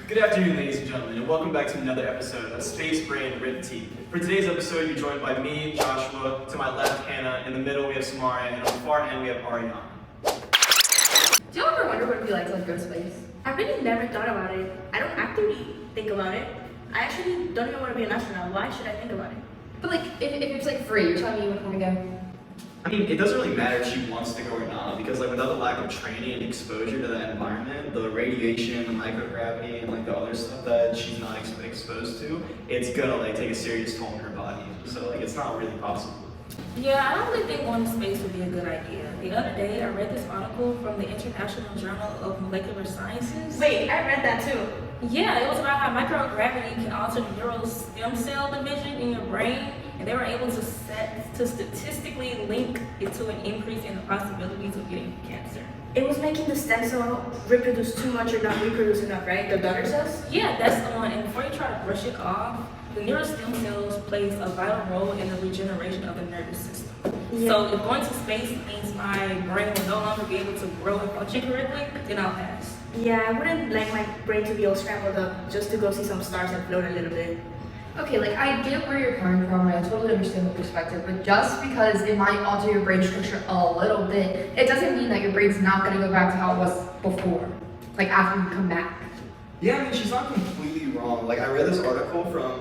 Good afternoon, ladies and gentlemen, and welcome back to another episode of Space Brain Ripped Teeth. For today's episode, you're joined by me, Joshua, to my left, Hannah, in the middle we have Samara, and on the far end we have Ariana. Do you ever wonder what it'd be like to go to space? I really never thought about it. I don't actively think about it. I actually don't even want to be an astronaut. Why should I think about it? But like, if it's like free, you're telling me you wouldn't want to go? I mean, it doesn't really matter if she wants to go or not, because like without the lack of training and exposure to that environment, the radiation, the microgravity, and like the other stuff that she's not exposed to, it's gonna like take a serious toll on her body. So like, it's not really possible. Yeah, I don't really think going to space would be a good idea. The other day, I read this article from the International Journal of Molecular Sciences. Wait, I read that too. Yeah, it was about how microgravity can alter neural stem cell division in your brain, and they were able to statistically link it to an increase in the possibilities of getting cancer. It was making the stem cell reproduce too much or not reproduce enough, right? The donor cells? Yeah, that's the one. And before you try to brush it off, the neural stem cells plays a vital role in the regeneration of the nervous system. Yeah. So if going to space means my brain will no longer be able to grow and function correctly, then I'll pass. Yeah, I wouldn't like my brain to be all scrambled up just to go see some stars and float a little bit. Okay, like I get where you're coming from, and I totally understand the perspective, but just because it might alter your brain structure a little bit, it doesn't mean that your brain's not gonna go back to how it was before, like after you come back. Yeah, I mean, she's not completely wrong. Like, I read this article from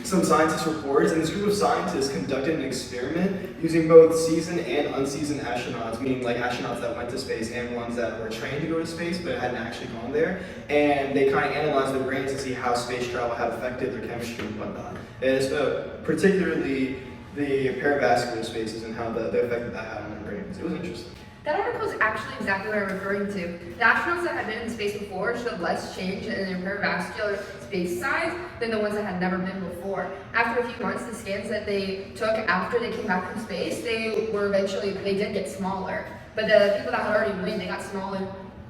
some scientist reports, and this group of scientists conducted an experiment using both seasoned and unseasoned astronauts, meaning like astronauts that went to space and ones that were trained to go to space but hadn't actually gone there. And they kind of analyzed their brains to see how space travel had affected their chemistry and whatnot. And it's particularly the perivascular spaces and how the effect that had on their brains. It was interesting. That article is actually exactly what I'm referring to. The astronauts that had been in space before showed less change in their perivascular space size than the ones that had never been before. After a few months, the scans that they took after they came back from space, they did get smaller. But the people that had already went, they got smaller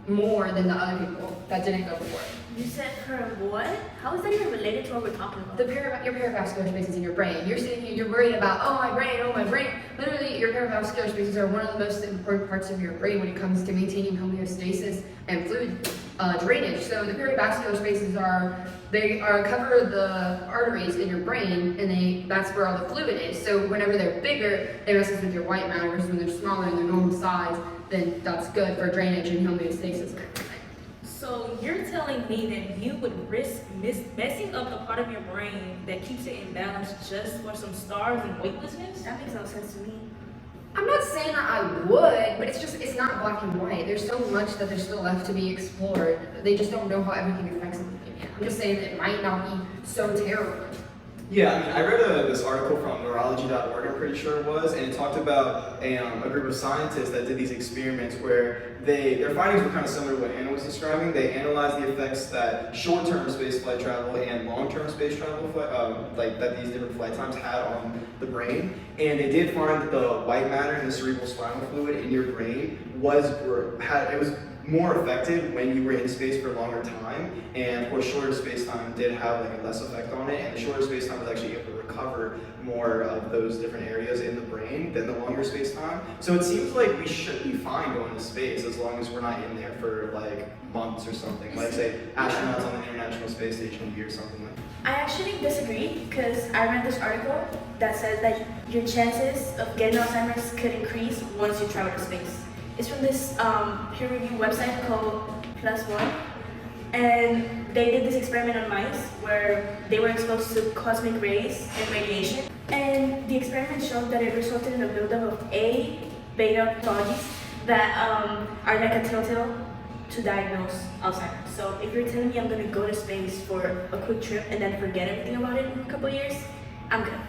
more than the other people that didn't go before. You said her what? How is that even related to what we're talking about? Your perivascular spaces in your brain. You're sitting here, you're worried about, oh my brain. Literally, your perivascular spaces are one of the most important parts of your brain when it comes to maintaining homeostasis and fluid drainage. So the perivascular spaces cover the arteries in your brain, and that's where all the fluid is. So whenever they're bigger, they messes with your white matter. Whereas when they're smaller and their normal size, then that's good for drainage and homeostasis and everything. So you're telling me that you would risk messing up the part of your brain that keeps it in balance just for some stars and weightlessness? That makes no sense to me. I'm not saying that I would, but it's not black and white. There's so much that there's still left to be explored. They just don't know how everything affects them yet. I'm just saying that it might not be so terrible. Yeah, I mean, I read this article from neurology.org, I'm pretty sure it was, and it talked about a group of scientists that did these experiments where their findings were kind of similar to what Hannah was describing. They analyzed the effects that short-term spaceflight travel and long-term space travel, that these different flight times had on the brain, and they did find that the white matter and the cerebral spinal fluid in your brain was more effective when you were in space for a longer time, and of course shorter space time did have like a less effect on it, and the shorter space time was actually able to recover more of those different areas in the brain than the longer space time. So it seems like we should be fine going to space as long as we're not in there for like months or something, like say astronauts on the International Space Station a year or something like that. I actually disagree because I read this article that says that your chances of getting Alzheimer's could increase once you travel to space. It's from this peer-reviewed website called Plus One, and they did this experiment on mice where they were exposed to cosmic rays and radiation, and the experiment showed that it resulted in a buildup of A beta pathologies that are like a telltale to diagnose Alzheimer's. So if you're telling me I'm going to go to space for a quick trip and then forget everything about it in a couple of years, I'm good.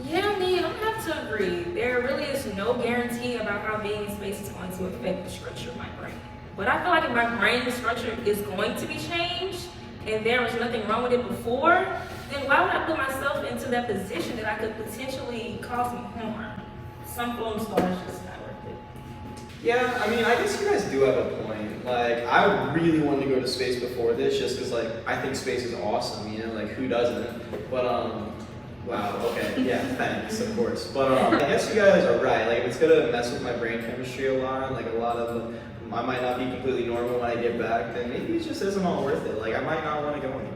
Yeah, I mean, I'm gonna have to agree. There really is no guarantee about how being in space is going to affect the structure of my brain. But I feel like if my brain structure is going to be changed and there was nothing wrong with it before, then why would I put myself into that position that I could potentially cause me harm? Some film stars just not worth it. Yeah, I mean, I guess you guys do have a point. Like, I really wanted to go to space before this just because, like, I think space is awesome, you know? Like, who doesn't? But, wow, okay, yeah, thanks, of course. But I guess you guys are right. Like, if it's gonna mess with my brain chemistry a lot, like a lot of I might not be completely normal when I get back, then maybe it just isn't all worth it. Like, I might not want to go anymore.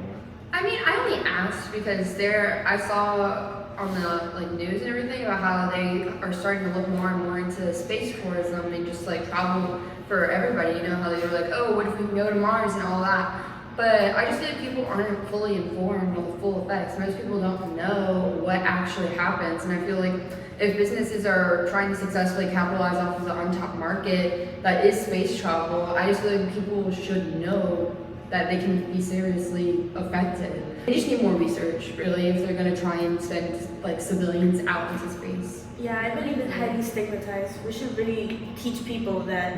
I mean, I only asked because I saw on the like news and everything about how they are starting to look more and more into space tourism and just like travel for everybody. You know how they were like, oh, what if we can go to Mars and all that. But I just feel like people aren't fully informed on the full effects. Most people don't know what actually happens, and I feel like if businesses are trying to successfully capitalize off of the untapped market that is space travel, I just feel like people should know that they can be seriously affected. They just need more research, really, if they're going to try and send like civilians out into space. Yeah, I believe it's highly stigmatized. We should really teach people that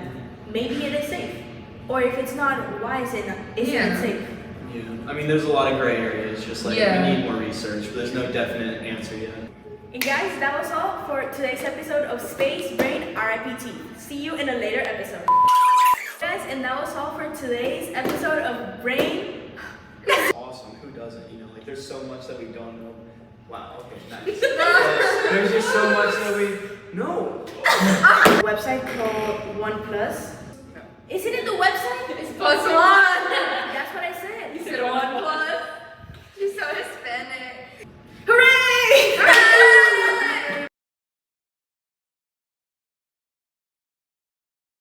maybe it is safe. Or if it's not, why isn't it safe? Yeah, I mean, there's a lot of gray areas, just like Yeah. we need more research, but there's no definite answer yet. And guys, that was all for today's episode of Space Brain RIPT. See you in a later episode. Guys, and that was all for today's episode of Brain. Awesome, who doesn't? You know, like there's so much that we don't know. Wow, okay, nice. There's just so much that we know. Website called OnePlus. Isn't it the website? It's +1! That's what I said. You said 1+.